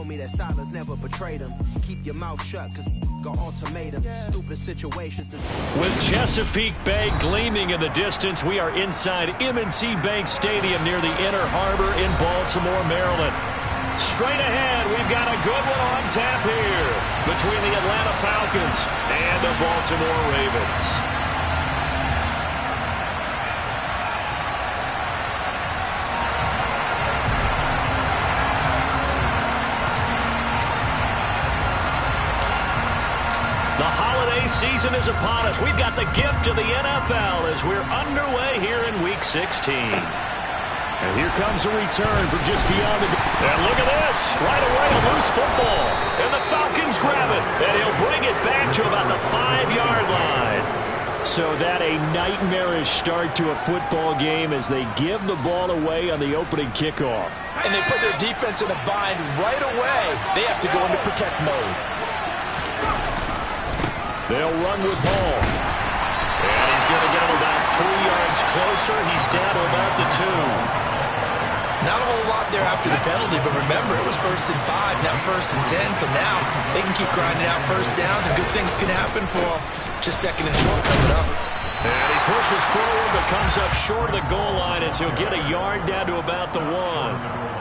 told me that silence never betrayed him. Keep your mouth shut, cause got ultimatums. Stupid situations. With Chesapeake Bay gleaming in the distance, we are inside M&T Bank Stadium near the Inner Harbor in Baltimore, Maryland. Straight ahead, we've got a good one on tap here between the Atlanta Falcons and the Baltimore Ravens. The holiday season is upon us. We've got the gift of the NFL as we're underway here in Week 16. And here comes a return from just beyond the... And look at this. Right away, a loose football. And the Falcons grab it. And he'll bring it back to about the 5-yard line. So that a nightmarish start to a football game as they give the ball away on the opening kickoff. And they put their defense in a bind right away. They have to go into protect mode. They'll run with Hall. And he's going to get him about 3 yards closer. He's down to about the 2. Not a whole lot there after the penalty, but remember, it was 1st and 5, now 1st and 10, so now they can keep grinding out first downs, and good things can happen for them. Just 2nd and short coming up. And he pushes forward, but comes up short of the goal line as he'll get a yard down to about the 1.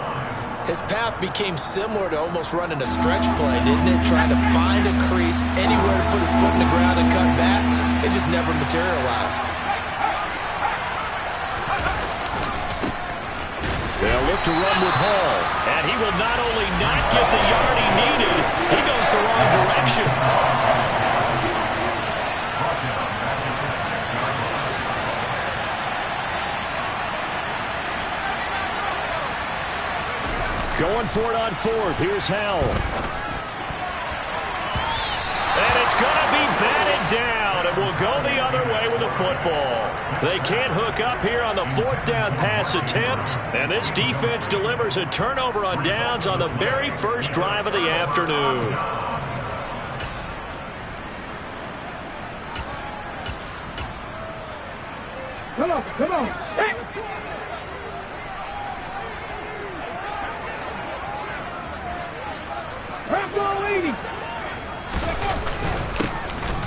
His path became similar to almost running a stretch play, didn't it? Trying to find a crease, anywhere to put his foot in the ground and cut back. It just never materialized. They'll look to run with Hall, and he will not only not get the yard he needed, he goes the wrong direction. Going for it on 4th. Here's Howell. And it's going to be batted down, and will go the other way with the football. They can't hook up here on the 4th down pass attempt, and this defense delivers a turnover on downs on the very first drive of the afternoon. Come on, come on. Hey.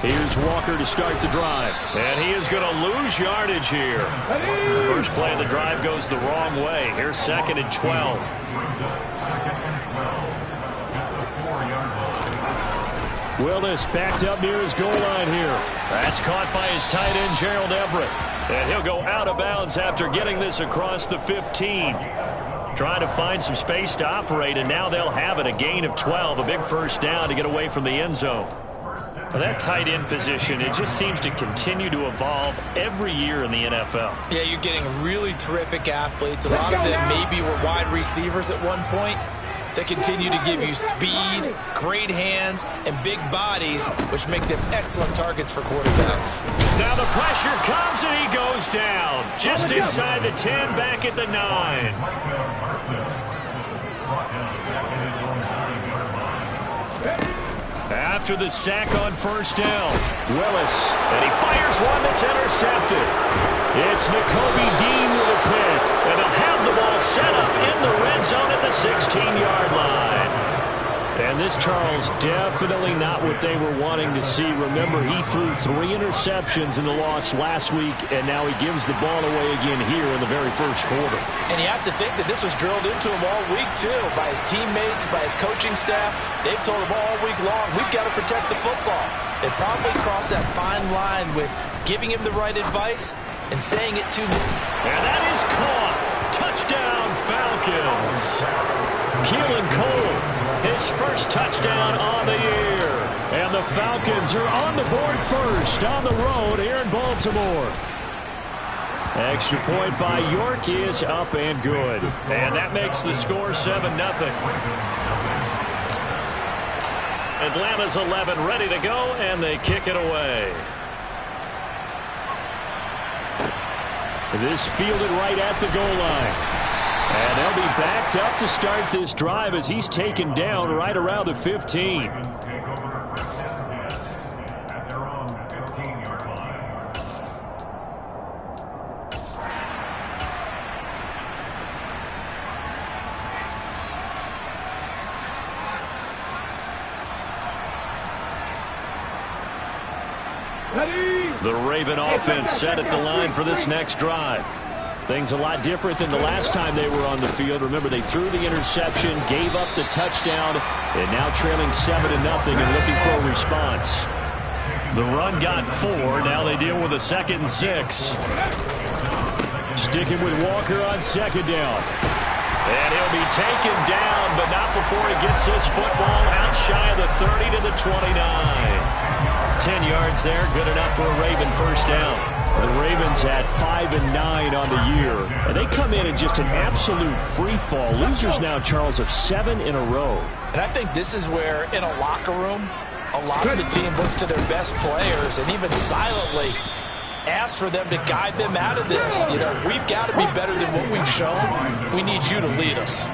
Here's Walker to start the drive. And he is going to lose yardage here. First play of the drive goes the wrong way. Here's 2nd and 12. Willis backed up near his goal line here. That's caught by his tight end, Gerald Everett. And he'll go out of bounds after getting this across the 15. Trying to find some space to operate, and now they'll have it. A gain of 12, a big first down to get away from the end zone. Well, that tight end position, it just seems to continue to evolve every year in the NFL. Yeah, you're getting really terrific athletes. A lot of them maybe were wide receivers at one point. They continue to give you speed, great hands, and big bodies, which make them excellent targets for quarterbacks. Now the pressure comes, and he goes down. Just inside the 10, back at the 9. After the sack on first down, Willis, and he fires one that's intercepted. It's Nakobe Dean with a pick, and they'll have the ball set up in the red zone at the 16-yard line. And this, Charles, definitely not what they were wanting to see. Remember, he threw 3 interceptions in the loss last week, and now he gives the ball away again here in the very first quarter. And you have to think that this was drilled into him all week, too, by his teammates, by his coaching staff. They've told him all week long, we've got to protect the football. They probably crossed that fine line with giving him the right advice and saying it to him. And that is caught. Touchdown, Falcons. Keelan Cole, his first touchdown on the year. And the Falcons are on the board first on the road here in Baltimore. Extra point by York is up and good. And that makes the score 7-0. Atlanta's 11 ready to go, and they kick it away. This fielded right at the goal line. And they'll be backed up to start this drive as he's taken down right around the 15. The Raven offense set at the line for this next drive. Things a lot different than the last time they were on the field. Remember, they threw the interception, gave up the touchdown, and now trailing 7-0 and looking for a response. The run got 4. Now they deal with a 2nd and 6. Sticking with Walker on 2nd down. And he'll be taken down, but not before he gets this football out shy of the 30 to the 29. 10 yards there, good enough for a Raven first down. The Ravens at 5-9 on the year, and they come in just an absolute free fall. Losers now, Charles, of 7 in a row. And I think this is where, in a locker room, a lot of the team looks to their best players and even silently asks for them to guide them out of this. You know, we've got to be better than what we've shown. We need you to lead us.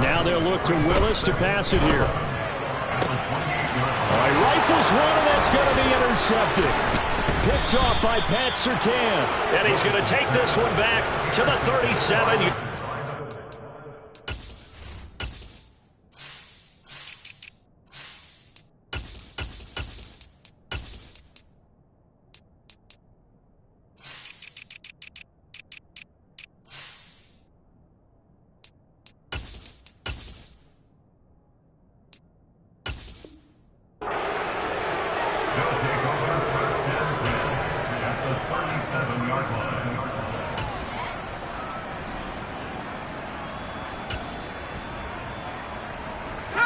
Now they'll look to Willis to pass it here. All right, rifles one, and that's going to be intercepted. Picked off by Pat Surtain. And he's going to take this one back to the 37.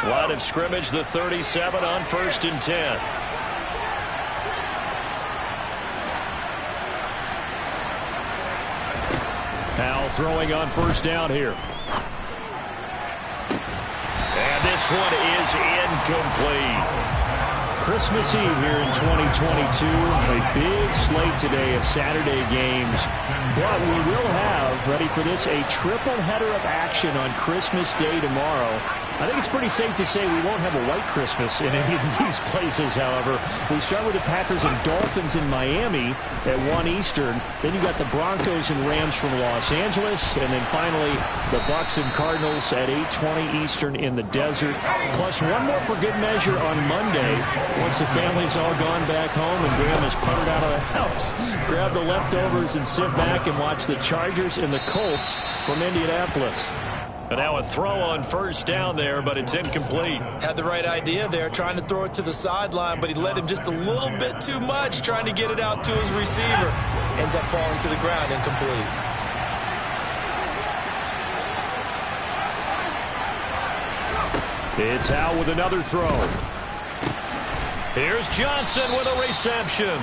Line of scrimmage, the 37 on 1st and 10. Powell throwing on 1st down here. And this one is incomplete. Christmas Eve here in 2022. A big slate today of Saturday games. But we will have, ready for this, a triple header of action on Christmas Day tomorrow. I think it's pretty safe to say we won't have a white Christmas in any of these places, however. We start with the Packers and Dolphins in Miami at 1 Eastern. Then you got the Broncos and Rams from Los Angeles. And then finally, the Bucks and Cardinals at 8:20 Eastern in the desert. Plus one more for good measure on Monday. Once the family's all gone back home and Graham has puttered out of the house, grab the leftovers and sit back and watch the Chargers and the Colts from Indianapolis. But now a throw on 1st down there, but it's incomplete. Had the right idea there, trying to throw it to the sideline, but he led him just a little bit too much, trying to get it out to his receiver. Ends up falling to the ground, incomplete. It's Howe with another throw. Here's Johnson with a reception.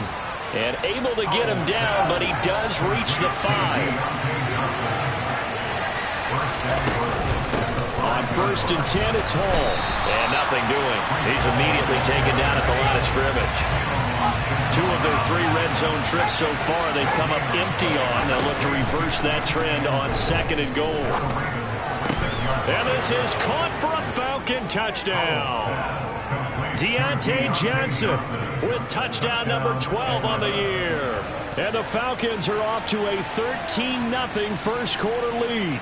And able to get him down, but he does reach the 5. On 1st and 10, it's Hall. And nothing doing. He's immediately taken down at the line of scrimmage. 2 of their 3 red zone trips so far they've come up empty on. They'll look to reverse that trend on 2nd and goal. And this is caught for a Falcon touchdown. Deontay Johnson with touchdown number 12 on the year. And the Falcons are off to a 13-0 first quarter lead.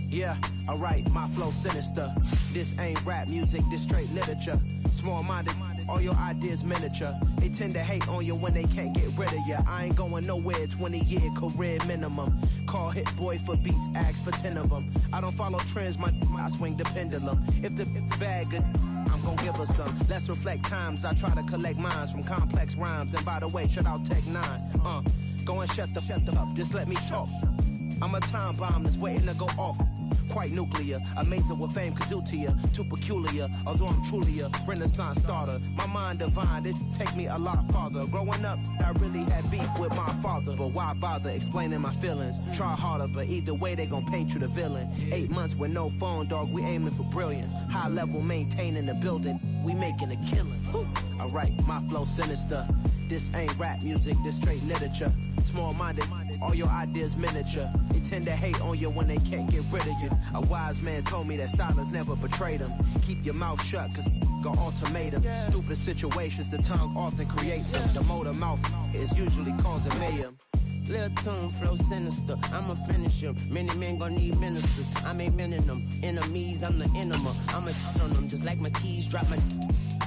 Yeah, alright, my flow sinister. This ain't rap music, this straight literature. Small-minded, all your ideas miniature. They tend to hate on you when they can't get rid of you. I ain't going nowhere, 20-year career minimum. Call hit boy for beats, ask for 10 of them. I don't follow trends, I swing the pendulum. If the bag good, I'm gonna give her some. Let's reflect times, I try to collect minds from complex rhymes. And by the way, shout out Tech 9. Go and shut the up, just let me talk. I'm a time bomb that's waiting to go off. Quite nuclear, amazing what fame could do to you. Too peculiar, although I'm truly a renaissance starter. My mind divine, it take me a lot farther. Growing up, I really had beef with my father. But why bother explaining my feelings? Try harder, but either way they gon' paint you the villain. 8 months with no phone, dog, we aiming for brilliance. High level maintaining the building, we making a killing. Alright, my flow sinister. This ain't rap music, this straight literature. Small-minded, all your ideas miniature. They tend to hate on you when they can't get rid of you. A wise man told me that silence never betrayed him. Keep your mouth shut, cause got ultimatums. Stupid situations, the tongue often creates them. The motor mouth is usually causing mayhem. Lil' tune, flow sinister. I'ma finish him. Many men gon' need ministers. I ain't mending them. Enemies, I'm the enema. I'ma touch on them just like my keys. Drop my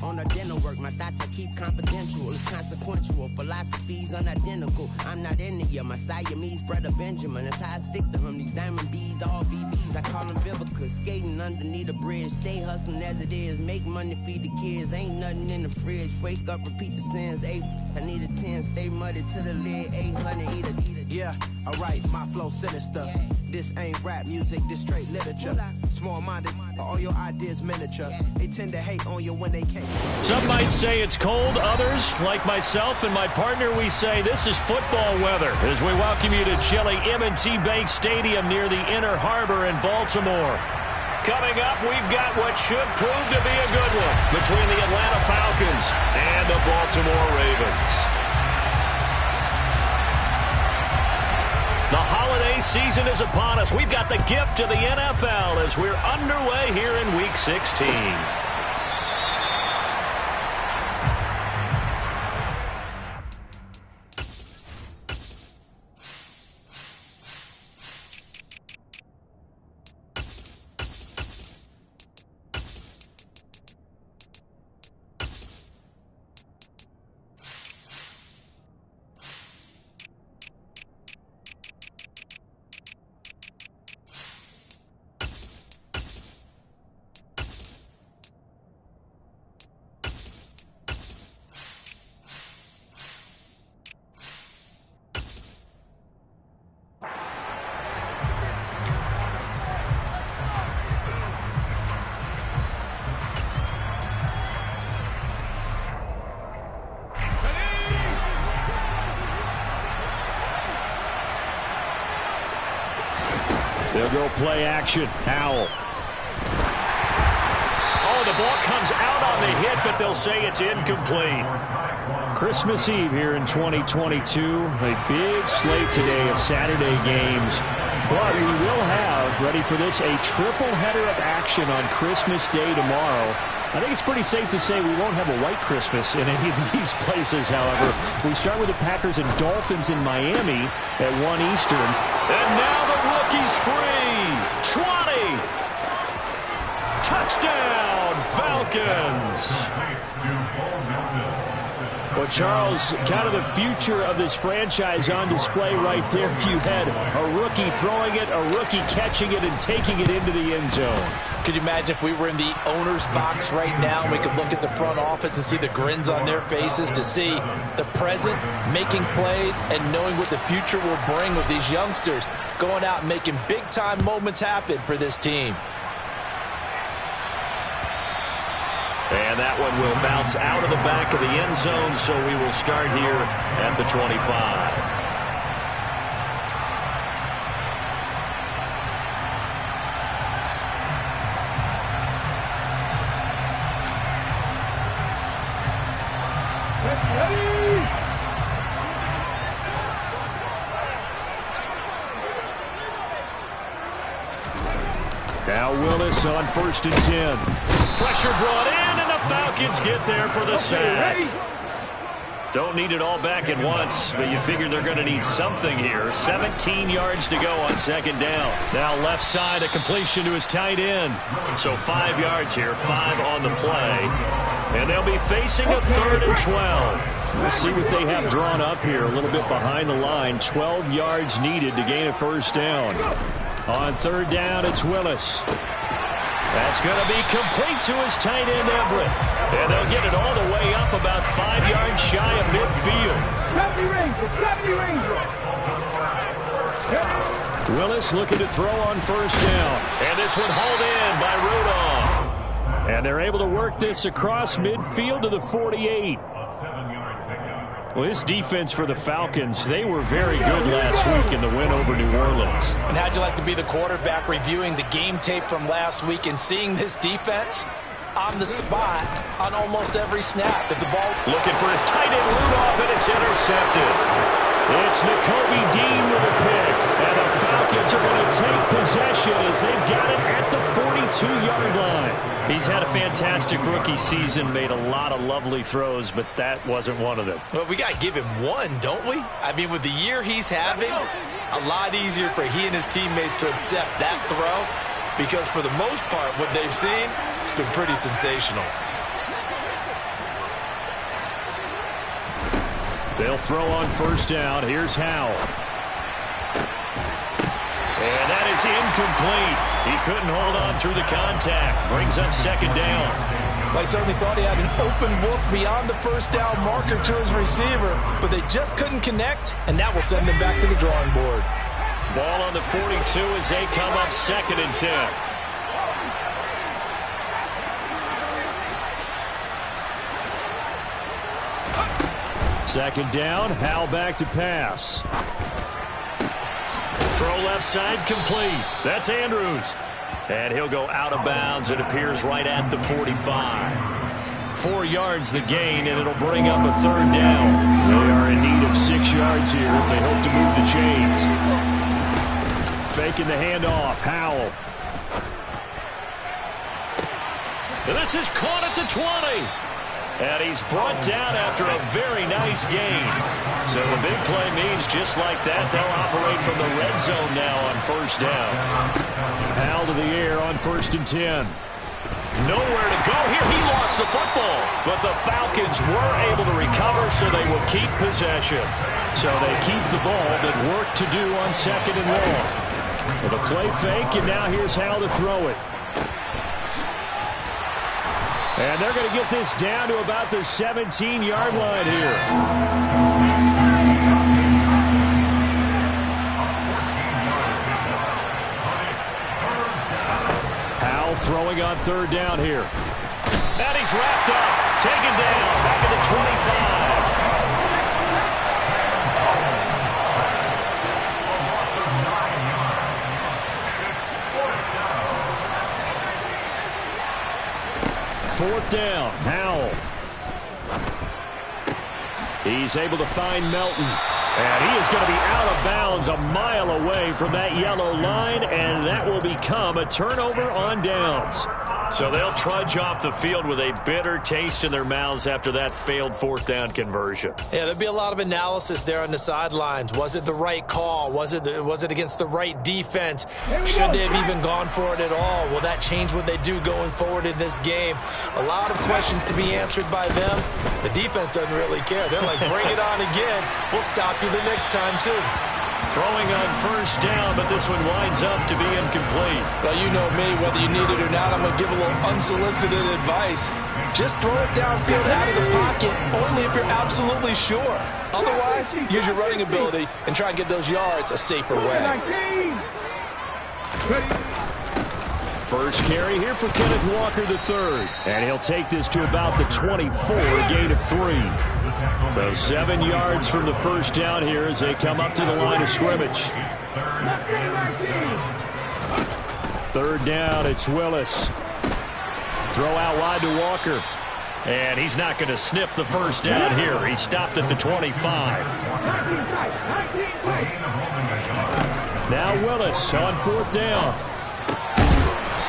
on the dinner work. My thoughts I keep confidential. It's consequential. Philosophies unidentical. I'm not India. My Siamese brother Benjamin. That's how I stick to him. These diamond bees, all VVs. I call them Vivica. Skating underneath a bridge. Stay hustling as it is. Make money, feed the kids. Ain't nothing in the fridge. Wake up, repeat the sins. I need a 10, stay muddy to the lid, 800, eat it. Yeah, alright, my flow sinister. This ain't rap music, this straight literature. Small-minded, all your ideas miniature. They tend to hate on you when they can't. Some might say it's cold. Others, like myself and my partner, we say this is football weather as we welcome you to chilly M&T Bank Stadium near the Inner Harbor in Baltimore. Coming up, we've got what should prove to be a good one between the Atlanta Falcons and the Baltimore Ravens. The holiday season is upon us. We've got the gift of the NFL as we're underway here in Week 16. They'll go play action. Howell. Oh, the ball comes out on the hit, but they'll say it's incomplete. Christmas Eve here in 2022. A big slate today of Saturday games. But we will have, ready for this, a triple header of action on Christmas Day tomorrow. I think it's pretty safe to say we won't have a white Christmas in any of these places, however. We start with the Packers and Dolphins in Miami at 1 Eastern. And now the rookie's free. 20. Touchdown, Falcons. Well, Charles, kind of the future of this franchise on display right there. You had a rookie throwing it, a rookie catching it, and taking it into the end zone. Could you imagine if we were in the owner's box right now and we could look at the front office and see the grins on their faces, to see the present making plays and knowing what the future will bring with these youngsters going out and making big-time moments happen for this team. And that one will bounce out of the back of the end zone, so we will start here at the 25. Now Willis on 1st and 10. Pressure brought in, and the Falcons get there for the sack. Don't need it all back at once, but you figure they're going to need something here. 17 yards to go on 2nd down. Now left side, a completion to his tight end. So 5 yards here, 5 on the play. And they'll be facing a 3rd and 12. We'll see what they have drawn up here, a little bit behind the line. 12 yards needed to gain a 1st down. On 3rd down, it's Willis. That's going to be complete to his tight end, Everett. And they'll get it all the way up about 5 yards shy of midfield. Willis looking to throw on 1st down. And this one hauled in by Rudolph. And they're able to work this across midfield to the 48. Well, this defense for the Falcons, they were very good last week in the win over New Orleans. And how'd you like to be the quarterback reviewing the game tape from last week and seeing this defense on the spot on almost every snap? If the ball looking for his tight end Rudolph, and it's intercepted. It's Nakobe Dean with a pick, and the Falcons are going to take possession as they've got it at the 42-yard line. He's had a fantastic rookie season, made a lot of lovely throws, but that wasn't one of them. Well, we got to give him one, don't we? I mean, with the year he's having, a lot easier for he and his teammates to accept that throw, because for the most part, what they've seen, it's been pretty sensational. They'll throw on first down. Here's Howell. And that is incomplete. He couldn't hold on through the contact. Brings up second down. Well, he certainly thought he had an open look beyond the first down marker to his receiver, but they just couldn't connect, and that will send them back to the drawing board. Ball on the 42 as they come up 2nd and 10. Second down, Howell back to pass. Throw left side complete. That's Andrews. And he'll go out of bounds. It appears right at the 45. 4 yards the gain, and it'll bring up a 3rd down. They are in need of 6 yards here if they hope to move the chains. Faking the handoff, Howell. And this is caught at the 20. And he's brought down after a very nice gain. So the big play means just like that, they'll operate from the red zone now on first down. Howell to the air on 1st and 10. Nowhere to go here. He lost the football. But the Falcons were able to recover, so they will keep possession. So they keep the ball, but work to do on 2nd and long. With a play fake, and now here's Howell to throw it. And they're going to get this down to about the 17-yard line here. Howell throwing on 3rd down here. And he's wrapped up, taken down, back at the 25. Fourth down, Howell. He's able to find Melton. And he is going to be out of bounds a mile away from that yellow line, and that will become a turnover on downs. So they'll trudge off the field with a bitter taste in their mouths after that failed 4th down conversion. Yeah, there'll be a lot of analysis there on the sidelines. Was it the right call? Was it against the right defense? Should they have even gone for it at all? Will that change what they do going forward in this game? A lot of questions to be answered by them. The defense doesn't really care. They're like, bring it on again. We'll stop you the next time, too. Throwing on first down, but this one winds up to be incomplete. Well, you know me, whether you need it or not, I'm going to give a little unsolicited advice. Just throw it downfield out of the pocket, only if you're absolutely sure. Otherwise, use your running ability and try and get those yards a safer way. First carry here for Kenneth Walker III. And he'll take this to about the 24, a gain of 3. So 7 yards from the first down here as they come up to the line of scrimmage. 3rd down, it's Willis. Throw out wide to Walker. And he's not going to sniff the first down here. He stopped at the 25. Now Willis on 4th down.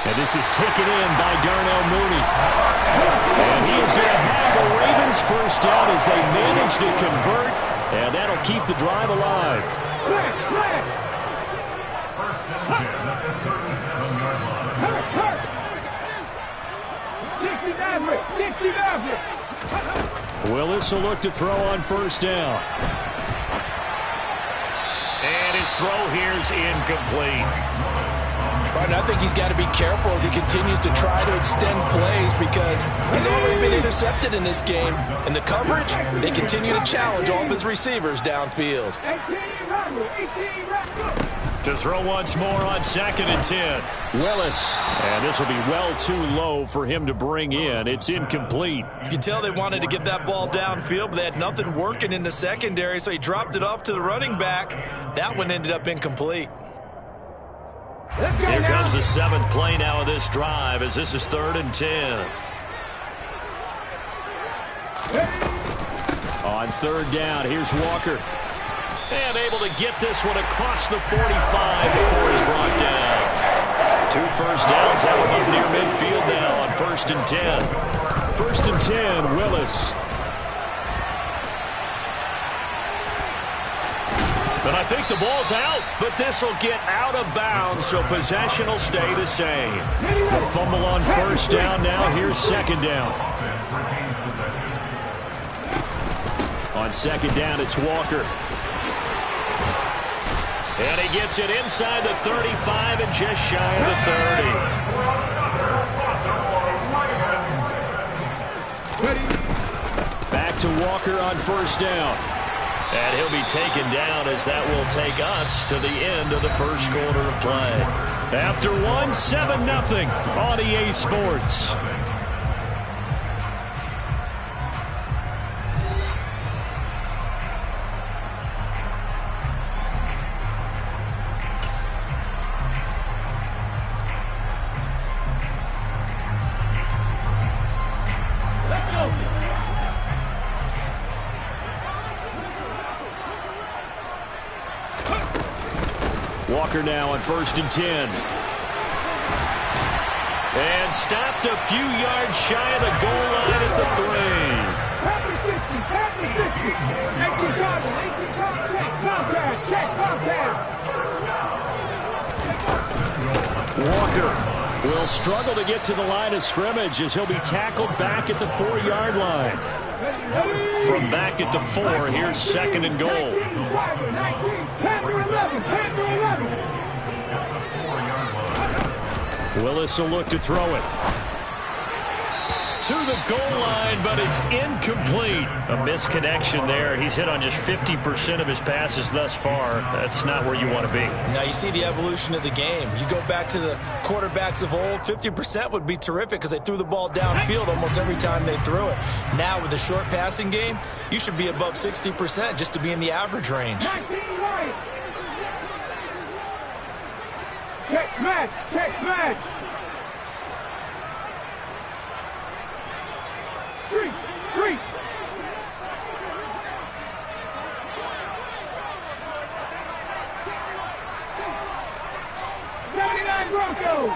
And this is taken in by Darnell Mooney. And he is going to have the Ravens first down as they manage to convert. And that'll keep the drive alive. Willis will look to throw on first down. And his throw here's incomplete. Right, I think he's got to be careful as he continues to try to extend plays because he's already been intercepted in this game. And the coverage, they continue to challenge all of his receivers downfield. To throw once more on 2nd and 10. Willis. And this will be well too low for him to bring in. It's incomplete. You can tell they wanted to get that ball downfield, but they had nothing working in the secondary, so he dropped it off to the running back. That one ended up incomplete. Here comes the 7th play now of this drive as this is 3rd and 10. On 3rd down, here's Walker. And able to get this one across the 45 before he's brought down. 2 first downs have him up near midfield now on 1st and 10. 1st and 10, Willis. But I think the ball's out, but this will get out of bounds, so possession will stay the same. The fumble on 1st down now. Here's 2nd down. On 2nd down, it's Walker. And he gets it inside the 35 and just shy of the 30. Back to Walker on 1st down. And he'll be taken down as that will take us to the end of the 1st quarter of play. After 1, 7-0 on EA Sports. Walker now on 1st and 10. And stopped a few yards shy of the goal line at the 3. Walker will struggle to get to the line of scrimmage as he'll be tackled back at the 4-yard line. From back at the 4, here's 2nd and goal. Willis will look to throw it. To the goal line, but it's incomplete. A misconnection there. He's hit on just 50% of his passes thus far. That's not where you want to be. Now you see the evolution of the game. You go back to the quarterbacks of old, 50% would be terrific because they threw the ball downfield almost every time they threw it. Now with the short passing game, you should be above 60% just to be in the average range. Check match, check match. 3. 79 Broncos.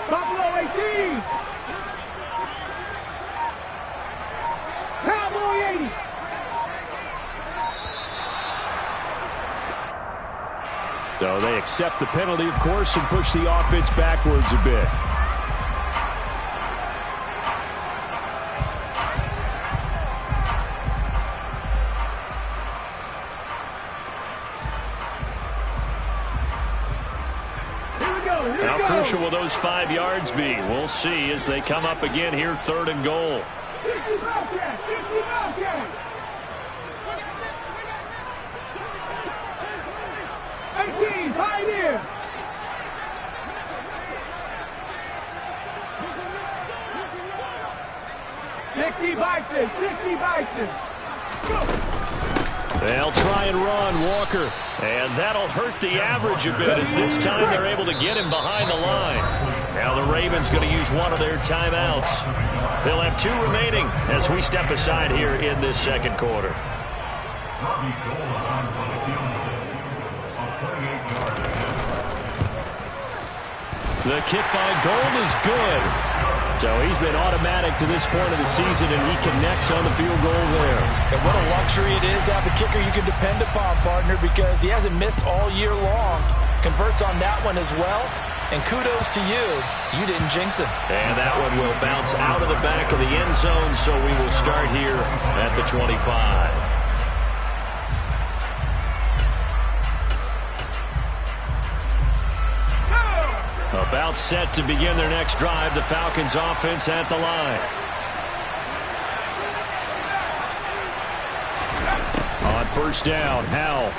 Buffalo 18. Cowboy 80. So they accept the penalty, of course, and push the offense backwards a bit. How crucial will those 5 yards be? We'll see as they come up again here, 3rd and goal. 18, Pioneer. Bison. Go. They'll try and run Walker. And that'll hurt the average a bit as this time they're able to get him behind the line. Now the Ravens going to use one of their timeouts. They'll have 2 remaining as we step aside here in this 2nd quarter. The kick by Gold is good. So he's been automatic to this point of the season, and he connects on the field goal there. And what a luxury it is to have a kicker you can depend upon, partner, because he hasn't missed all year long. Converts on that one as well. And kudos to you. You didn't jinx him. And that one will bounce out of the back of the end zone, so we will start here at the 25. About set to begin their next drive. The Falcons offense at the line. On 1st down, Howell.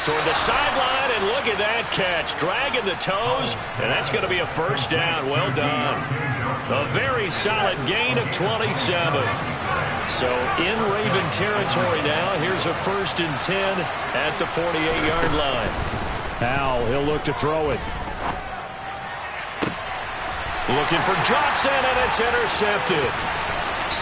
Toward the sideline, and look at that catch. Dragging the toes, and that's going to be a 1st down. Well done. A very solid gain of 27. So in Raven territory now. Here's a 1st and 10 at the 48-yard line. Howell, he'll look to throw it. Looking for Johnson, and it's intercepted.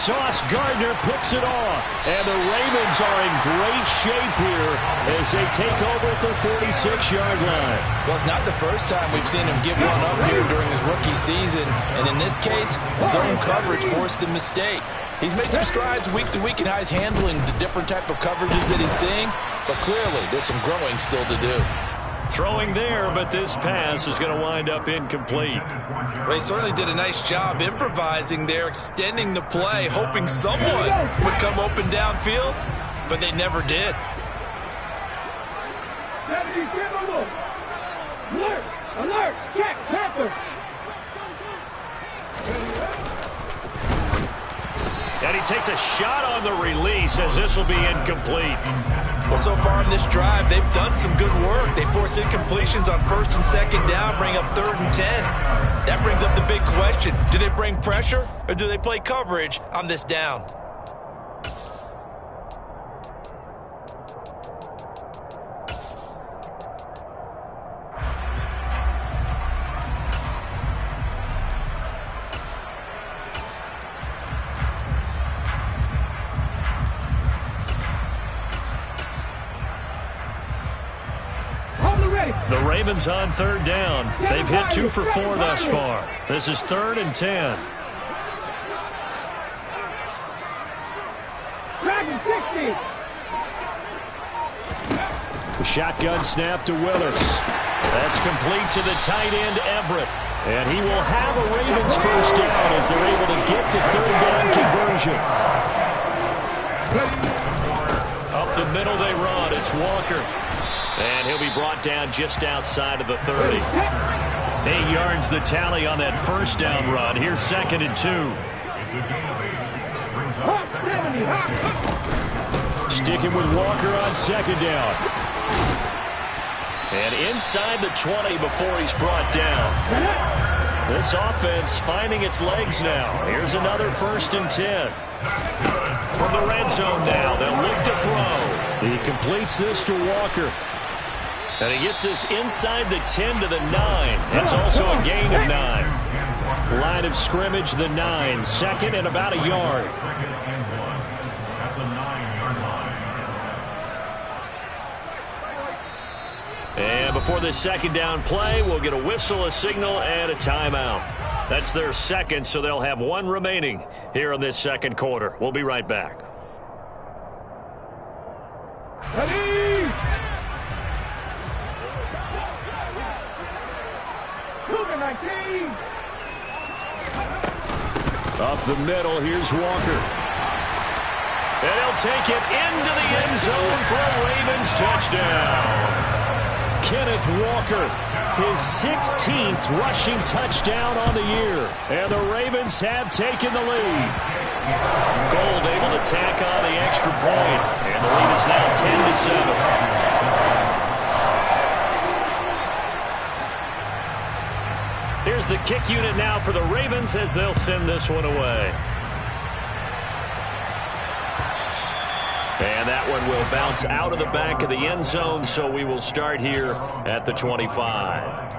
Sauce Gardner picks it off. And the Ravens are in great shape here as they take over at their 46-yard line. Well, it's not the first time we've seen him give one up here during his rookie season. And in this case, zone coverage forced the mistake. He's made some strides week to week in how he's handling the different type of coverages that he's seeing. But clearly, there's some growing still to do. Throwing there, but this pass is going to wind up incomplete. Well, he certainly did a nice job improvising there, extending the play, hoping someone would come open downfield, but they never did. Alert! Alert! Check! Panther! And he takes a shot on the release as this will be incomplete. Well, so far in this drive, they've done some good work. They force incompletions on 1st and 2nd down, bring up 3rd and 10. That brings up the big question. Do they bring pressure or do they play coverage on this down? The Ravens on 3rd down. They've hit 2 for 4 thus far. This is 3rd and 10. Dragon 60! The shotgun snap to Willis. That's complete to the tight end, Everett. And he will have a Ravens first down as they're able to get the 3rd down conversion. Up the middle they run. It's Walker. And he'll be brought down just outside of the 30. 8 yards the tally on that 1st down run. Here's 2nd and 2. Sticking with Walker on 2nd down. And inside the 20 before he's brought down. This offense finding its legs now. Here's another 1st and 10. From the red zone now, they'll look to throw. He completes this to Walker. And he gets this inside the 10 to the 9. That's also a gain of 9. Line of scrimmage, the 9. 2nd and about a yard. And before this 2nd down play, we'll get a whistle, a signal, and a timeout. That's their 2nd, so they'll have 1 remaining here in this 2nd quarter. We'll be right back. Ready! Cougar 19! Up the middle, here's Walker. And he'll take it into the end zone for a Ravens touchdown. Kenneth Walker, his 16th rushing touchdown on the year. And the Ravens have taken the lead. Gold able to tack on the extra point. And the lead is now 10-7. Here's the kick unit now for the Ravens as they'll send this one away. And that one will bounce out of the back of the end zone, so we will start here at the 25.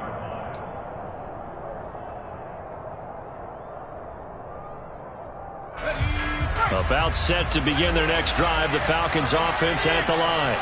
About set to begin their next drive, the Falcons offense at the line.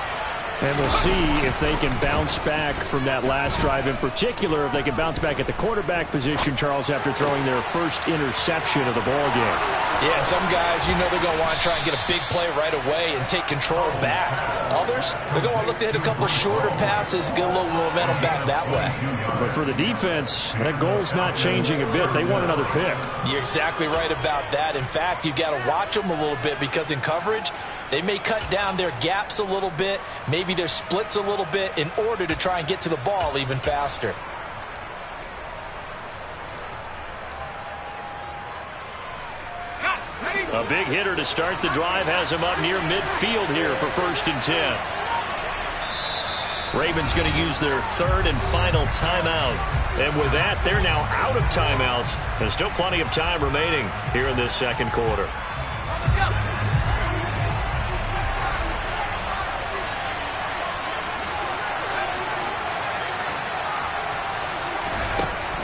And we'll see if they can bounce back from that last drive. In particular, if they can bounce back at the quarterback position, Charles, after throwing their first interception of the ball game. Yeah, some guys, you know they're going to want to try and get a big play right away and take control back. Others, they're going to want to look to hit a couple of shorter passes, get a little momentum back that way. But for the defense, that goal's not changing a bit. They want another pick. You're exactly right about that. In fact, you've got to watch them a little bit because in coverage, they may cut down their gaps a little bit, maybe their splits a little bit in order to try and get to the ball even faster. A big hitter to start the drive has him up near midfield here for 1st and 10. Ravens going to use their 3rd and final timeout. And with that, they're now out of timeouts. There's still plenty of time remaining here in this 2nd quarter.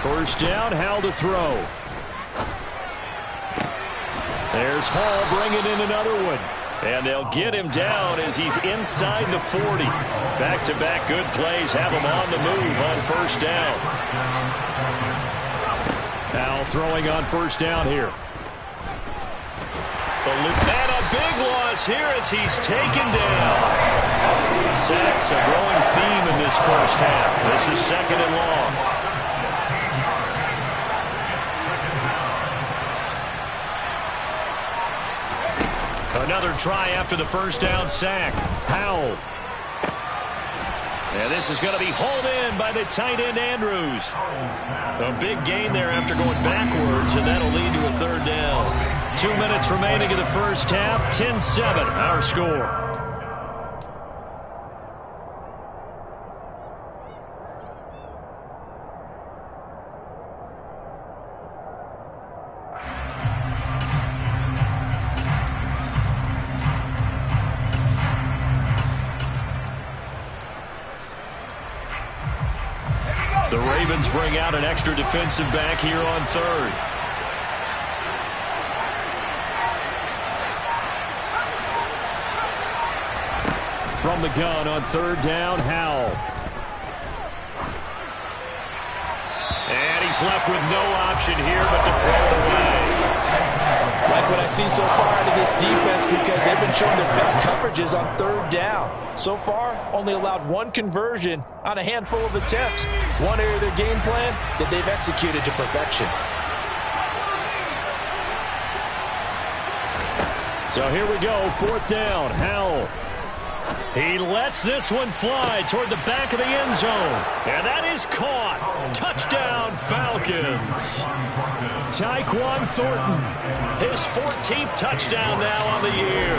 First down, Howell to throw. There's Hall bringing in another one. And they'll get him down as he's inside the 40. Back-to-back good plays have him on the move on first down. Now throwing on first down here. And a big loss here as he's taken down. Sacks a growing theme in this first half. This is second and long. Another try after the first down sack. Howell. And this is going to be hauled in by the tight end Andrews. A big gain there after going backwards, and that'll lead to a third down. 2 minutes remaining in the first half. 10-7 our score. The Ravens bring out an extra defensive back here on third. From the gun on third down, Howell. And he's left with no option here but to throw it away. Like what I've seen so far out of this defense, because they've been showing their best coverages on third down. So far, only allowed one conversion on a handful of attempts. One area of their game plan that they've executed to perfection. So here we go, fourth down, Howell. He lets this one fly toward the back of the end zone. And that is caught. Touchdown, Falcons. Tyquan Thornton, his 14th touchdown now on the year.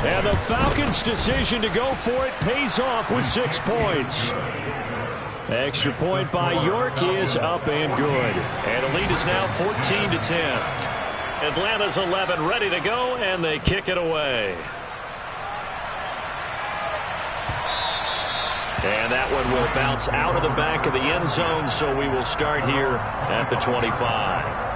And the Falcons' decision to go for it pays off with 6 points. Extra point by York is up and good. And the lead is now 14-10. Atlanta's 11 ready to go, and they kick it away. And that one will bounce out of the back of the end zone, so we will start here at the 25.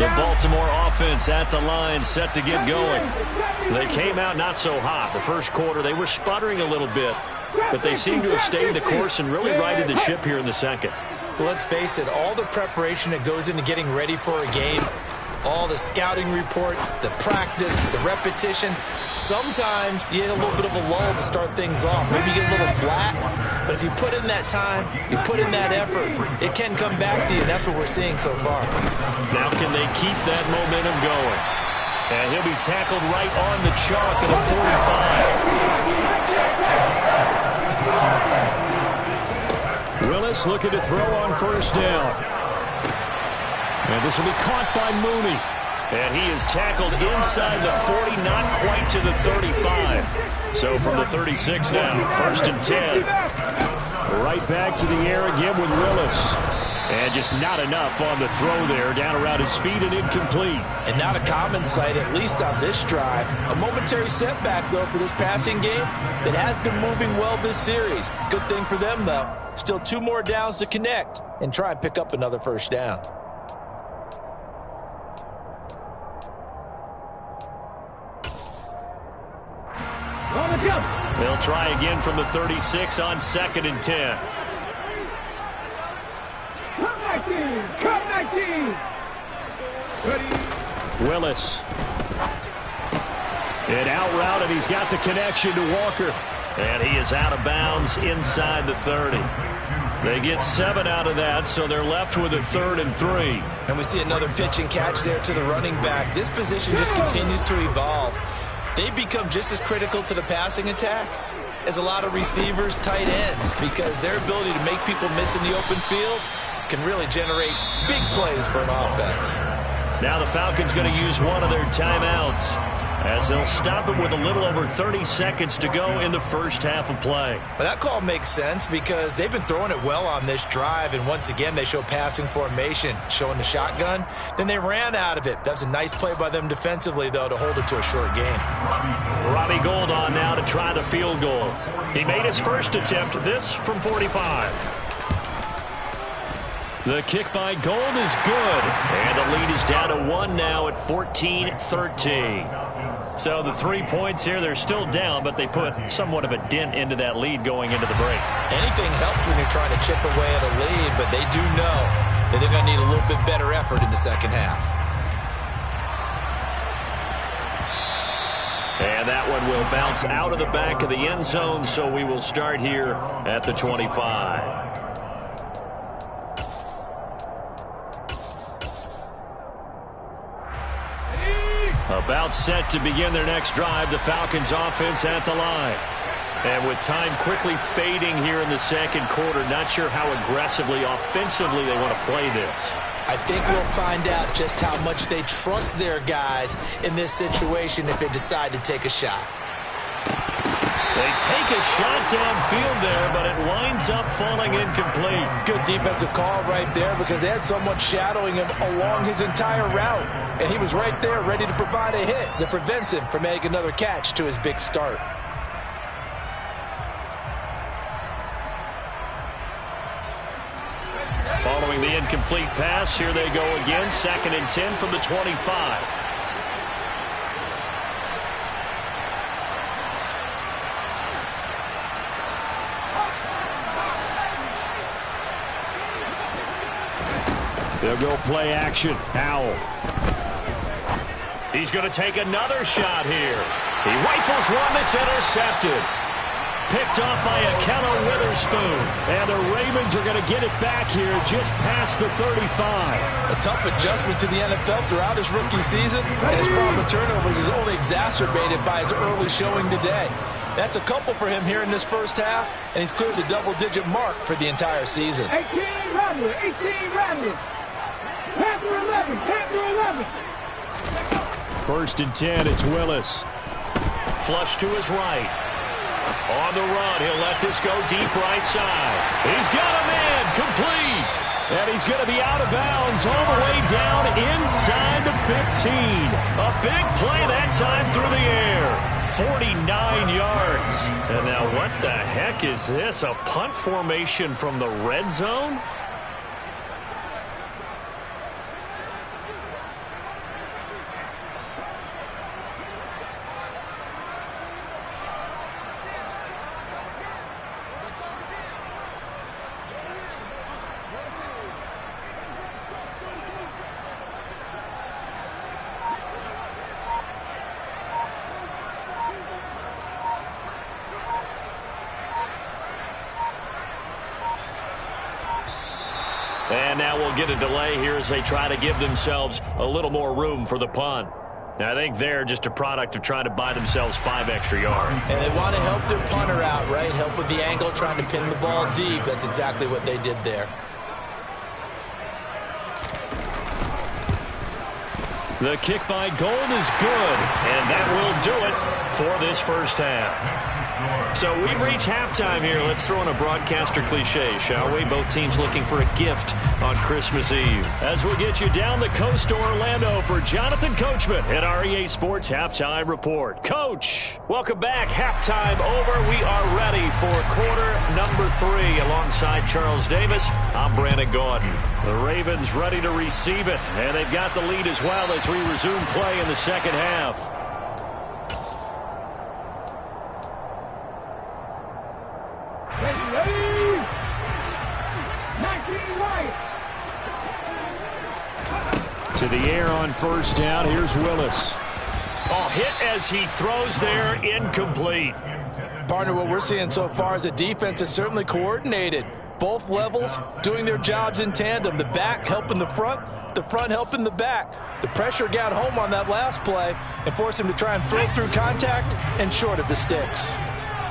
The Baltimore offense at the line, set to get going. They came out not so hot. The first quarter, they were sputtering a little bit, but they seem to have stayed the course and really righted the ship here in the second. Well, let's face it, all the preparation that goes into getting ready for a game, all the scouting reports, the practice, the repetition, sometimes you hit a little bit of a lull to start things off. Maybe you get a little flat, but if you put in that time, you put in that effort, it can come back to you. That's what we're seeing so far. Now can they keep that momentum going? And he'll be tackled right on the chalk at the 45. Willis looking to throw on first down. And this will be caught by Mooney. And he is tackled inside the 40, not quite to the 35. So from the 36 now, first and 10. Right back to the air again with Willis. And just not enough on the throw there, down around his feet and incomplete. And not a common sight, at least on this drive. A momentary setback, though, for this passing game that has been moving well this series. Good thing for them, though. Still 2 more downs to connect and try and pick up another first down. They'll try again from the 36 on second and 10. Cut 19. Ready. Willis. An out route, and he's got the connection to Walker. And he is out of bounds inside the 30. They get 7 out of that, so they're left with a 3rd and 3. And we see another pitch and catch there to the running back. This position just continues to evolve. They become just as critical to the passing attack as a lot of receivers, tight ends, because their ability to make people miss in the open field can really generate big plays for an offense. Now the Falcons going to use one of their timeouts. as they'll stop it with a little over 30 seconds to go in the first half of play. But that call makes sense because they've been throwing it well on this drive, and once again they show passing formation, showing the shotgun. Then they ran out of it. That's a nice play by them defensively, though, to hold it to a short game. Robbie Gould on now to try the field goal. He made his first attempt, this from 45. The kick by Gould is good, and the lead is down to 1 now at 14-13. So the 3 points here, they're still down, but they put somewhat of a dent into that lead going into the break. Anything helps when you're trying to chip away at a lead, but they do know that they're going to need a little bit better effort in the second half. And that one will bounce out of the back of the end zone, so we will start here at the 25. About set to begin their next drive, the Falcons offense at the line. And with time quickly fading here in the second quarter, not sure how aggressively, offensively they want to play this. I think we'll find out just how much they trust their guys in this situation if they decide to take a shot. They take a shot downfield there, but it winds up falling incomplete. Good defensive call right there because they had someone shadowing him along his entire route. And he was right there ready to provide a hit that prevents him from making another catch to his big start. Following the incomplete pass, here they go again. 2nd and 10 from the 25. They'll go play action. Howell. He's going to take another shot here. He rifles one that's intercepted. Picked off by Akello Witherspoon. And the Ravens are going to get it back here just past the 35. A tough adjustment to the NFL throughout his rookie season, and his problem with turnovers is only exacerbated by his early showing today. That's a couple for him here in this first half, and he's cleared the double-digit mark for the entire season. 18 Rattler, 18 Rattler. Panther 11, Panther 11. 1st and 10, it's Willis. Flush to his right. On the run, he'll let this go deep right side. He's got a man, complete. And he's going to be out of bounds all the way down inside the 15. A big play that time through the air. 49 yards. And now what the heck is this? A punt formation from the red zone? And now we'll get a delay here as they try to give themselves a little more room for the punt. Now, I think they're just a product of trying to buy themselves 5 extra yards. And they want to help their punter out, right? Help with the angle, trying to pin the ball deep. That's exactly what they did there. The kick by Gould is good, and that will do it for this first half. So we've reached halftime here. Let's throw in a broadcaster cliche, shall we? Both teams looking for a gift on Christmas Eve. As we get you down the coast to Orlando for Jonathan Coachman at our EA Sports Halftime Report. Coach, welcome back. Halftime over. We are ready for quarter number 3. Alongside Charles Davis, I'm Brandon Gordon. The Ravens ready to receive it, and they've got the lead as well as we resume play in the second half. To the air on first down. Here's Willis. Oh, hit as he throws there, incomplete. Partner, what we're seeing so far is a defense that's certainly coordinated. Both levels doing their jobs in tandem. The back helping the front helping the back. The pressure got home on that last play and forced him to try and throw through contact and short of the sticks.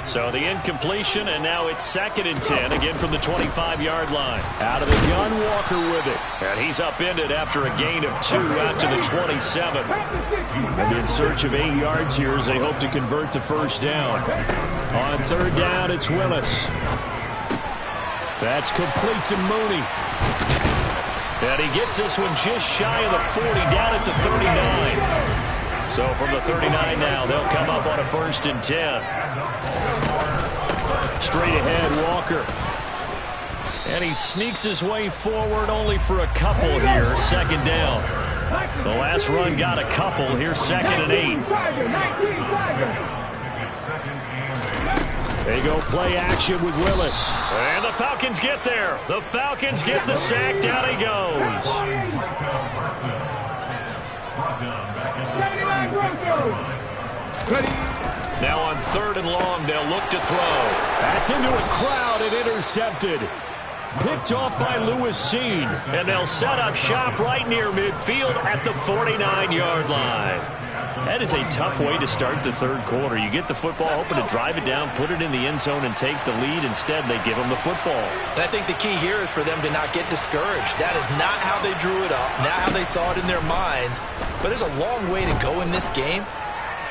So the incompletion, and now it's 2nd and 10, again from the 25-yard line. Out of the gun, Walker with it. And he's upended after a gain of 2 out to the 27. And in search of 8 yards here as they hope to convert the first down. On 3rd down, it's Willis. That's complete to Mooney. And he gets this one just shy of the 40, down at the 39. So from the 39 now, they'll come up on a 1st and 10. Straight ahead, Walker. And he sneaks his way forward only for a couple here. 2nd down. The last run got a couple. Here's 2nd and 8. They go play action with Willis. And the Falcons get there. The Falcons get the sack. Down he goes. Now on 3rd and long, they'll look to throw. That's into a crowd and intercepted. Picked off by Lewis Seen. And they'll set up shop right near midfield at the 49-yard line. That is a tough way to start the 3rd quarter. You get the football, hoping to drive it down, put it in the end zone, and take the lead. Instead, they give them the football. And I think the key here is for them to not get discouraged. That is not how they drew it up, not how they saw it in their minds. But there's a long way to go in this game.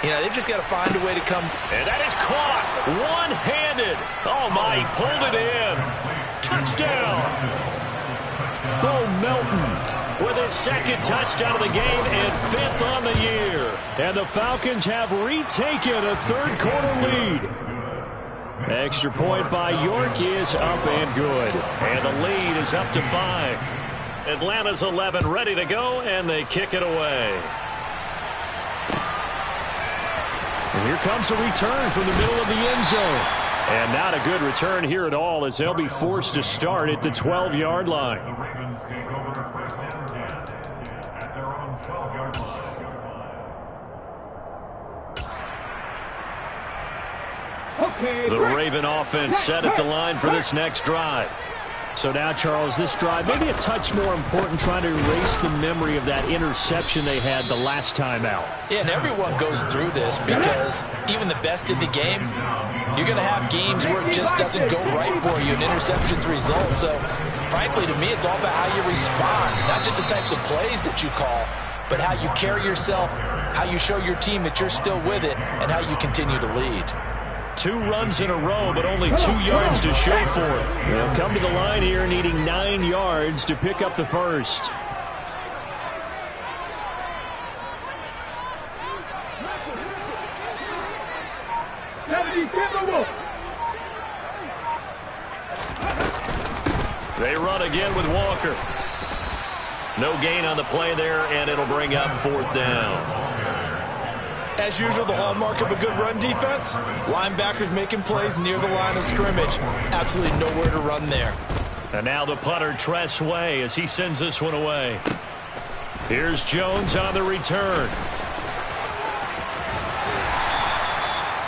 You know, they've just got to find a way to come. And that is caught one-handed. Oh, my, he pulled it in. Touchdown. Bo Melton with his 2nd touchdown of the game and 5th on the year. And the Falcons have retaken a 3rd quarter lead. Extra point by York is up and good. And the lead is up to 5. Atlanta's 11 ready to go, and they kick it away. And here comes a return from the middle of the end zone. And not a good return here at all as they'll be forced to start at the 12-yard line. The Raven offense set at the line for this next drive. So now, Charles, this drive maybe a touch more important, trying to erase the memory of that interception they had the last time out. Yeah, and everyone goes through this because even the best in the game, you're going to have games where it just doesn't go right for you and interceptions result. So, frankly, to me, it's all about how you respond, not just the types of plays that you call, but how you carry yourself, how you show your team that you're still with it, and how you continue to lead. 2 runs in a row, but only 2 yards to show for it. They'll come to the line here needing 9 yards to pick up the first. They run again with Walker. No gain on the play there, and it'll bring up 4th down. As usual, the hallmark of a good run defense, linebackers making plays near the line of scrimmage. Absolutely nowhere to run there. And now the punter, Tress Way, as he sends this one away. Here's Jones on the return.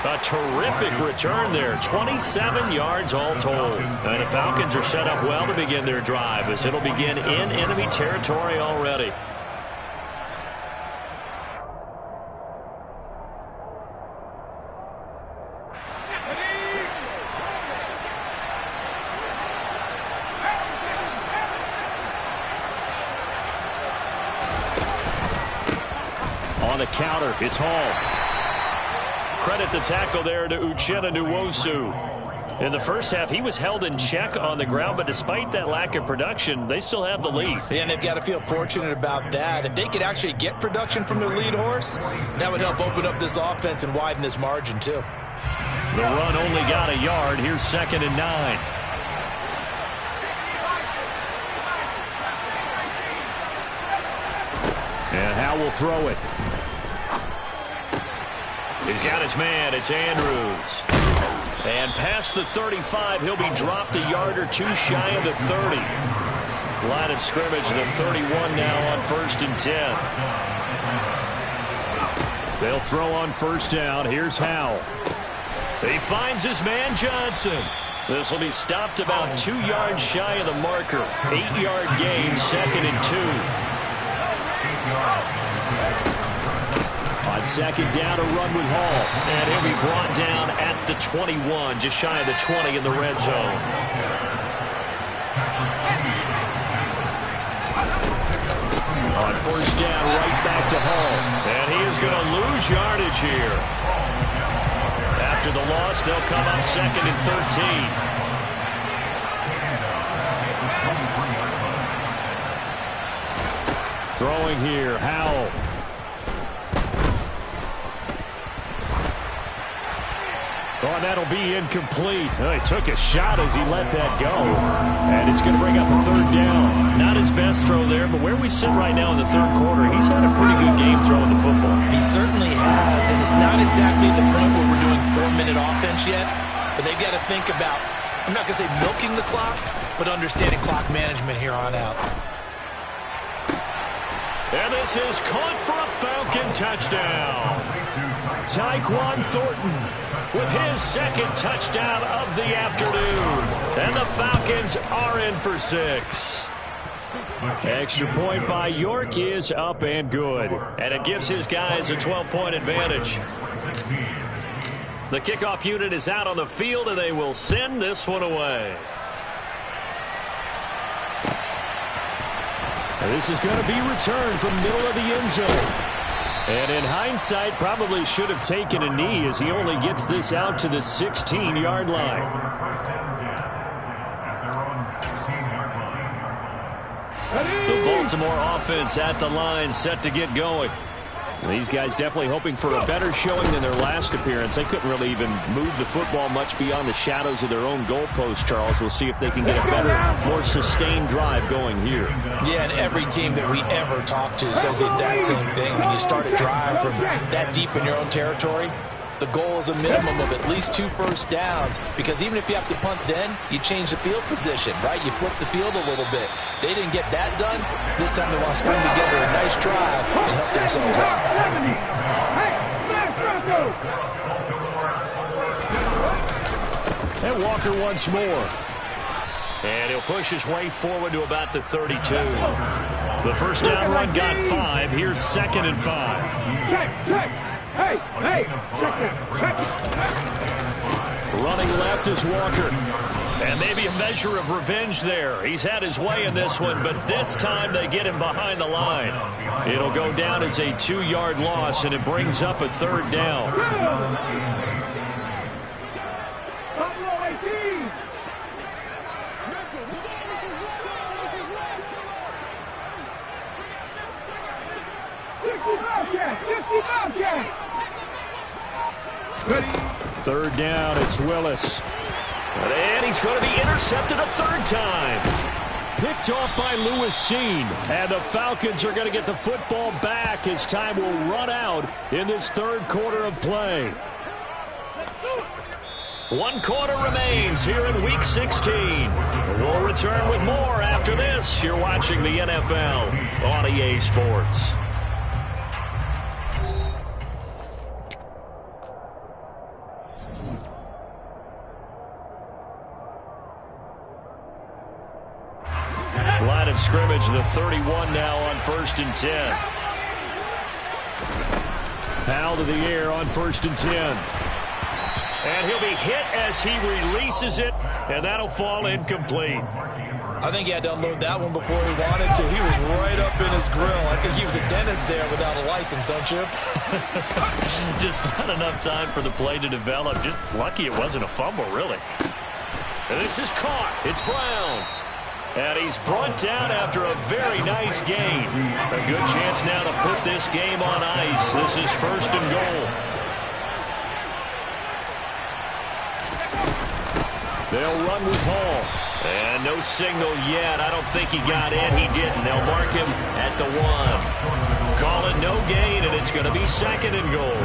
A terrific return there. 27 yards all told. And the Falcons are set up well to begin their drive as it'll begin in enemy territory already. On the counter, it's Hall. Credit the tackle there to Uchenna Nwosu. In the first half, he was held in check on the ground, but despite that lack of production, they still have the lead. Yeah, and they've got to feel fortunate about that. If they could actually get production from their lead horse, that would help open up this offense and widen this margin, too. The run only got a yard. Here's 2nd and 9. And Howe will throw it. He's got his man. It's Andrews. And past the 35, he'll be dropped a yard or 2 shy of the 30. Line of scrimmage, the 31 now on 1st and 10. They'll throw on 1st down. Here's Howe. He finds his man Johnson. This will be stopped about 2 yards shy of the marker. 8-yard gain, 2nd and 2. On second down, a run with Hall. And he'll be brought down at the 21, just shy of the 20 in the red zone. On first down, right back to Hall. And he is going to lose yardage here. After the loss, they'll come up second and 13. Throwing here, Howell. Oh, and that'll be incomplete. Oh, he took a shot as he let that go. And it's going to bring up a third down. Not his best throw there, but where we sit right now in the third quarter, he's had a pretty good game throwing the football. He certainly has, and it's not exactly the point where we're doing 4-minute offense yet, but they've got to think about, I'm not going to say milking the clock, but understanding clock management here on out. And this is caught for a Falcon touchdown. Tyquan Thornton with his second touchdown of the afternoon. And the Falcons are in for 6. Extra point by York is up and good. And it gives his guys a 12-point advantage. The kickoff unit is out on the field, and they will send this one away. This is going to be returned from middle of the end zone. And in hindsight, probably should have taken a knee as he only gets this out to the 16-yard line. The Baltimore offense at the line, set to get going. These guys definitely hoping for a better showing than their last appearance. They couldn't really even move the football much beyond the shadows of their own goalpost, Charles. We'll see if they can get a better, more sustained drive going here. Yeah, and every team that we ever talk to says the exact same thing. When you start a drive from that deep in your own territory, the goal is a minimum of at least 2 first downs, because even if you have to punt then, you change the field position, right? You flip the field a little bit. They didn't get that done. This time they want to string together a nice drive and help themselves out. And Walker once more. And he'll push his way forward to about the 32. The first down run got 5. Here's 2nd and 5. Check. Hey, check that. Running left is Walker. And maybe a measure of revenge there. He's had his way in this one, but this time they get him behind the line. It'll go down as a 2-yard loss, and it brings up a 3rd down. Third down, it's Willis. And he's going to be intercepted a 3rd time. Picked off by Lewis Seen. And the Falcons are going to get the football back as time will run out in this 3rd quarter of play. 1 quarter remains here in Week 16. We'll return with more after this. You're watching the NFL on EA Sports. Line of scrimmage, the 31 now on 1st and 10. Powell to the air on 1st and 10. And he'll be hit as he releases it, and that'll fall incomplete. I think he had to unload that one before he wanted to. He was right up in his grill. I think he was a dentist there without a license, don't you? Just not enough time for the play to develop. Just lucky it wasn't a fumble, really. And this is caught. It's Brown. And he's brought down after a very nice gain. A good chance now to put this game on ice. This is 1st and goal. They'll run with Hall. And no signal yet. I don't think he got in. He didn't. They'll mark him at the 1. Call it no gain, and it's going to be 2nd and goal.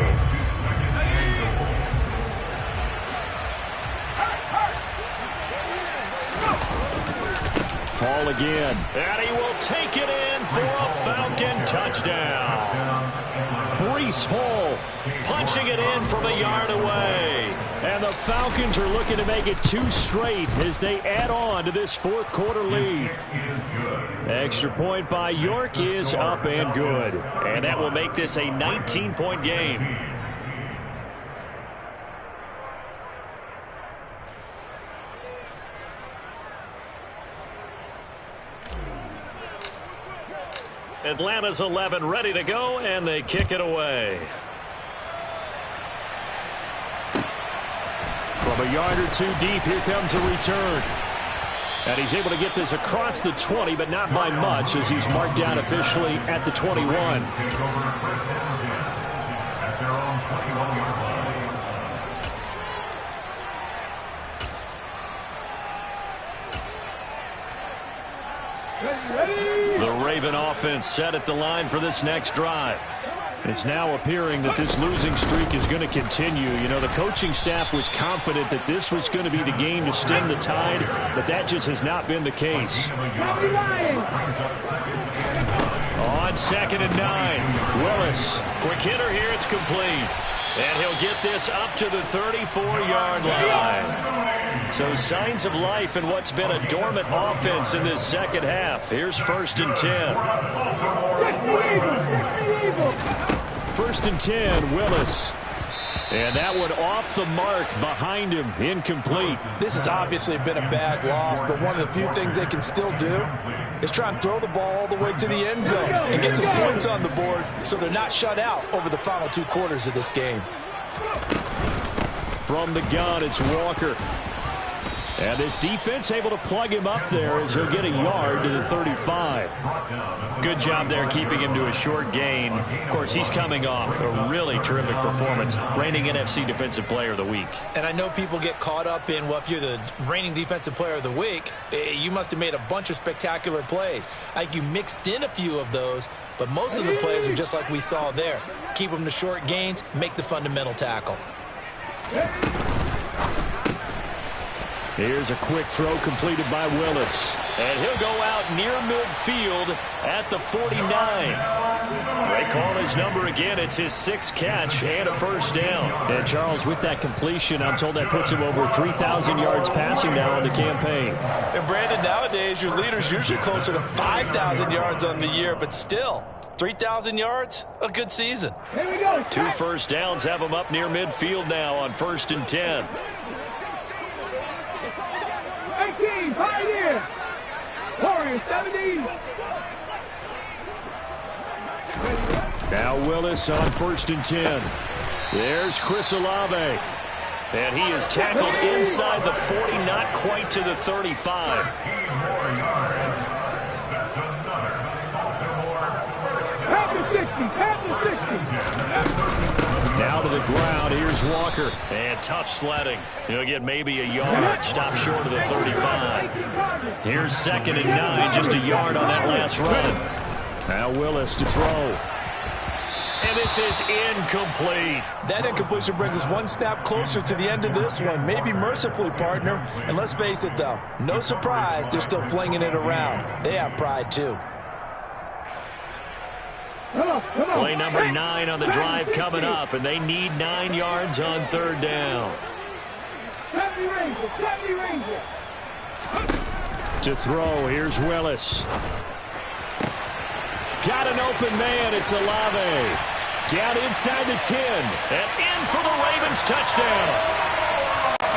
Hall again. And he will take it in for a Falcon touchdown. Breece Hall punching it in from a yard away. And the Falcons are looking to make it 2 straight as they add on to this fourth quarter lead. Extra point by York is up and good. And that will make this a 19-point game. Atlanta's 11 ready to go, and they kick it away. From a yard or 2 deep, here comes a return. And he's able to get this across the 20, but not by much, as he's marked down officially at the 21. The Raven offense set at the line for this next drive. It's now appearing that this losing streak is going to continue. You know, the coaching staff was confident that this was going to be the game to stem the tide, but that just has not been the case. On 2nd and 9, Willis. Quick hitter here, it's complete. And he'll get this up to the 34-yard line. So signs of life in what's been a dormant offense in this second half. Here's 1st and 10. 1st and 10, Willis. And that one off the mark behind him, incomplete. This has obviously been a bad loss, but one of the few things they can still do is try and throw the ball all the way to the end zone and get some points on the board so they're not shut out over the final 2 quarters of this game. From the gun, it's Walker. And this defense able to plug him up there as he'll get a yard to the 35. Good job there keeping him to a short gain. Of course, he's coming off a really terrific performance, reigning NFC Defensive Player of the Week. And I know people get caught up in, well, if you're the reigning Defensive Player of the Week, you must have made a bunch of spectacular plays. I think you mixed in a few of those, but most of the plays are just like we saw there. Keep them to short gains, make the fundamental tackle. Here's a quick throw completed by Willis. And he'll go out near midfield at the 49. They call his number again. It's his 6th catch and a 1st down. And Charles, with that completion, I'm told that puts him over 3,000 yards passing now on the campaign. And Brandon, nowadays your leader's usually closer to 5,000 yards on the year, but still, 3,000 yards, a good season. Here we go. 2 first downs have him up near midfield now on 1st and 10. 18, Pioneers. Warriors, 70. Now Willis on 1st and 10. There's Chris Olave. And he is tackled inside the 40, not quite to the 35. Half the 60. Down to the ground, here's Walker. And tough sledding. He'll get maybe a yard, stop short of the 35. Here's 2nd and 9, just a yard on that last run. Now Willis to throw. And this is incomplete. That incompletion brings us 1 snap closer to the end of this one. Maybe mercifully, partner. And let's face it, though, no surprise, they're still flinging it around. They have pride, too. Play number 9 on the drive coming up, and they need 9 yards on 3rd down. To throw, here's Willis. Got an open man, it's Olave. Down inside the 10, and in for the Ravens touchdown.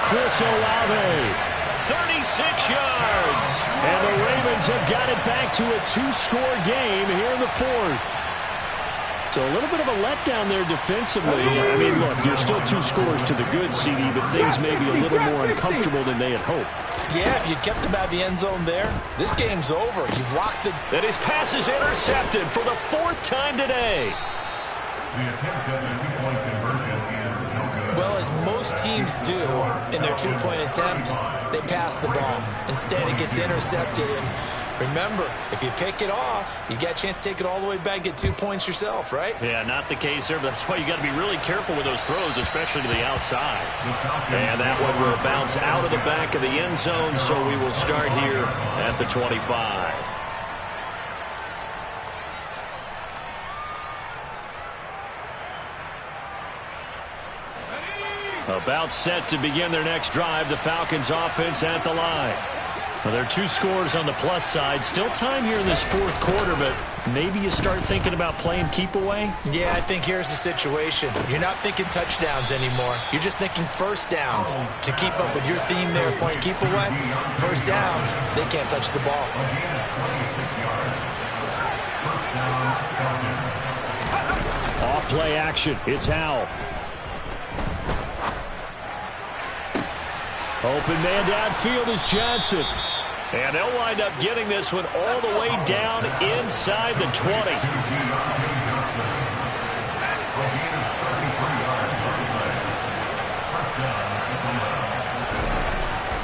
Chris Olave, 36 yards. And the Ravens have got it back to a 2-score game here in the 4th. So a little bit of a letdown there defensively. I mean, look, you're still 2 scores to the good, CD, but things may be a little more uncomfortable than they had hoped. Yeah, if you kept them out of the end zone there, this game's over. You've locked it. And his pass is intercepted for the 4th time today. Well, as most teams do in their 2-point attempt, they pass the ball. Instead, it gets intercepted, and Remember, if you pick it off, you got a chance to take it all the way back and get 2 points yourself, right? Yeah, not the case there, but that's why you got to be really careful with those throws, especially to the outside. And that one will bounce out of the back of the end zone, so we will start here at the 25. About set to begin their next drive, the Falcons offense at the line. Well, there are 2 scores on the plus side. Still time here in this fourth quarter, but maybe you start thinking about playing keep away? Yeah, I think here's the situation. You're not thinking touchdowns anymore. You're just thinking first downs. To keep up with your theme there, playing keep away, first downs, they can't touch the ball. Off play action. It's Howell. Open man downfield is Johnson. And they'll wind up getting this one all the way down inside the 20.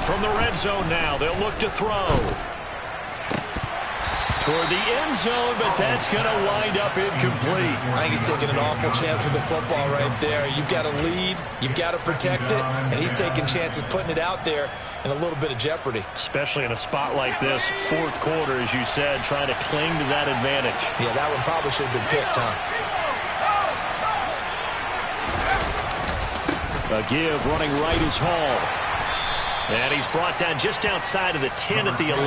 From the red zone now, they'll look to throw. Toward the end zone, but that's going to wind up incomplete. I think he's taking an awful chance with the football right there. You've got to lead, you've got to protect it, and he's taking chances putting it out there in a little bit of jeopardy. Especially in a spot like this, fourth quarter, as you said, trying to cling to that advantage. Yeah, that one probably should have been picked, huh? A give running right is Hall. And he's brought down just outside of the 10 at the 11.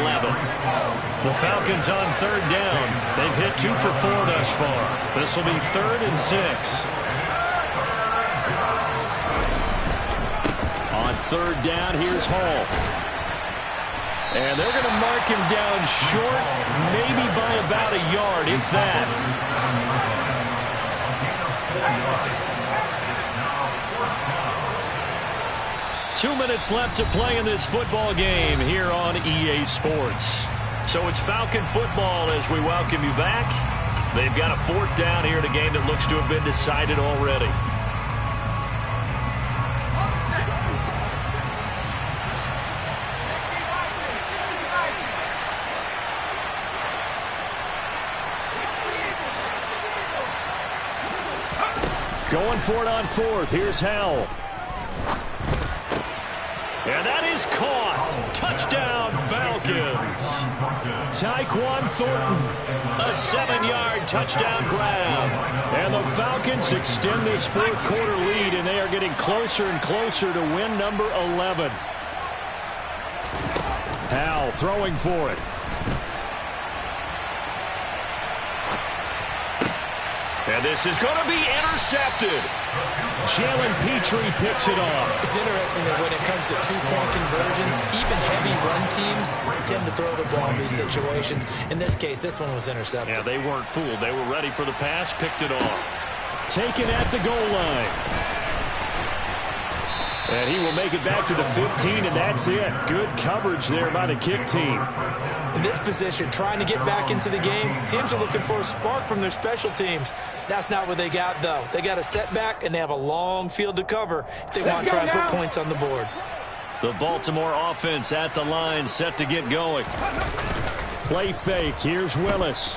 The Falcons on third down. They've hit 2 for 4 thus far. This will be 3rd and 6. On third down, here's Hall. And they're going to mark him down short, maybe by about a yard, if that. 2 minutes left to play in this football game here on EA Sports. So it's Falcon football as we welcome you back. They've got a 4th down here in a game that looks to have been decided already. Going for it on 4th. Here's Howell. And that is caught. Touchdown, Falcons. Tyquan Thornton, a 7-yard touchdown grab. And the Falcons extend this fourth quarter lead, and they are getting closer and closer to win number 11. Howell throwing for it. And this is going to be intercepted. Jalen Petrie picks it off. It's interesting that when it comes to 2-point conversions, even heavy run teams tend to throw the ball in these situations. In this case, this one was intercepted. Yeah, they weren't fooled. They were ready for the pass, picked it off. Taken at the goal line. And he will make it back to the 15, and that's it. Good coverage there by the kick team. In this position, trying to get back into the game, teams are looking for a spark from their special teams. That's not what they got, though. They got a setback, and they have a long field to cover if they want to try and put points on the board. The Baltimore offense at the line, set to get going. Play fake. Here's Willis.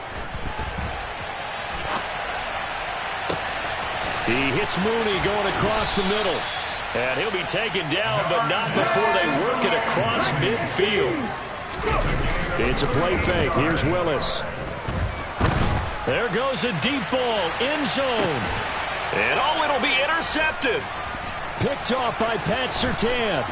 He hits Mooney going across the middle. And he'll be taken down, but not before they work it across midfield. It's a play fake. Here's Willis. There goes a deep ball, end zone. And oh, it'll be intercepted. Picked off by Pat Surtain.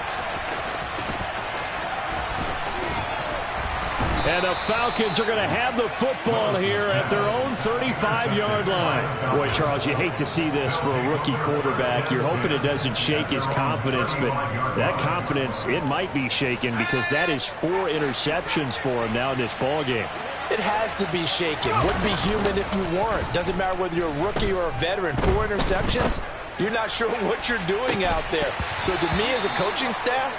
And the Falcons are going to have the football here at their own 35-yard line. Boy, Charles, you hate to see this for a rookie quarterback. You're hoping it doesn't shake his confidence, but that confidence, it might be shaken because that is 4 interceptions for him now in this ballgame. It has to be shaken. Wouldn't be human if you weren't. Doesn't matter whether you're a rookie or a veteran. 4 interceptions, you're not sure what you're doing out there. So to me as a coaching staff,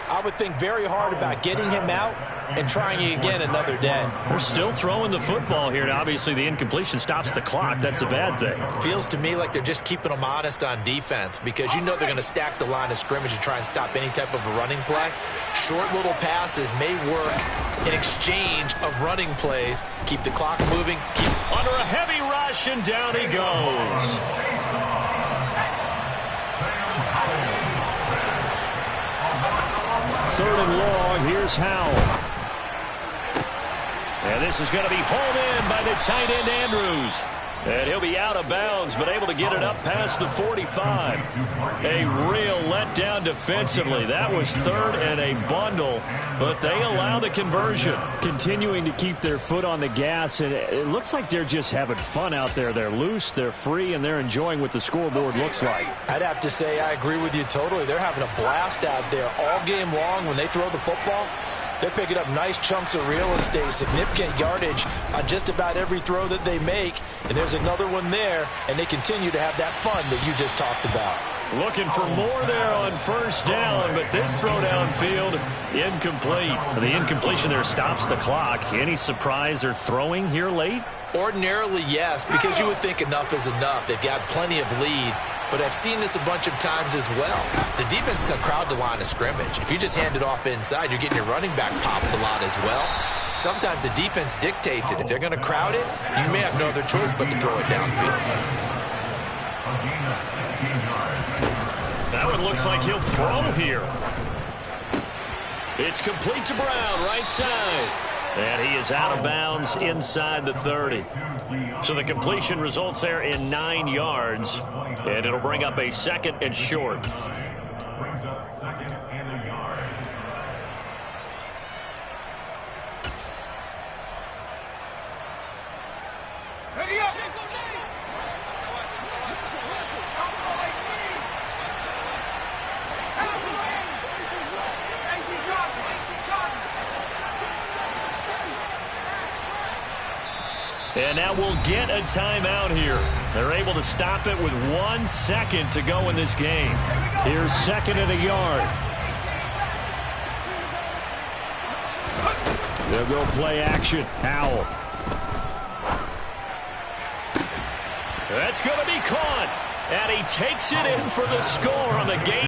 I would think very hard about getting him out and trying it again another day. They're still throwing the football here, and obviously the incompletion stops the clock. That's a bad thing. Feels to me like they're just keeping them honest on defense because you know they're going to stack the line of scrimmage and try and stop any type of a running play. Short little passes may work in exchange of running plays. Keep the clock moving. Under a heavy rush, and down he goes. Third and long, here's Howell. And this is going to be hauled in by the tight end Andrews. And he'll be out of bounds, but able to get it up past the 45. A real letdown defensively. That was third and a bundle, but they allow the conversion. Continuing to keep their foot on the gas, and it looks like they're just having fun out there. They're loose, they're free, and they're enjoying what the scoreboard looks like. I'd have to say I agree with you totally. They're having a blast out there all game long when they throw the football. They're picking up nice chunks of real estate, significant yardage on just about every throw that they make. And there's another one there, and they continue to have that fun that you just talked about. Looking for more there on first down, but this throw downfield, incomplete. The incompletion there stops the clock. Any surprise they're throwing here late? Ordinarily, yes, because you would think enough is enough. They've got plenty of lead. But I've seen this a bunch of times as well. The defense can crowd the line of scrimmage. If you just hand it off inside, you're getting your running back popped a lot as well. Sometimes the defense dictates it. If they're going to crowd it, you may have no other choice but to throw it downfield. That one looks like he'll throw here. It's complete to Brown, right side. And he is out of bounds inside the 30. So the completion results there in 9 yards. And it'll bring up a second and short. Brings up second and a yard. Ready up. And now we'll get a timeout here. They're able to stop it with 1 second to go in this game. Here's second and a yard. They'll go play action. Howell. That's going to be caught. And he takes it in for the score on the game.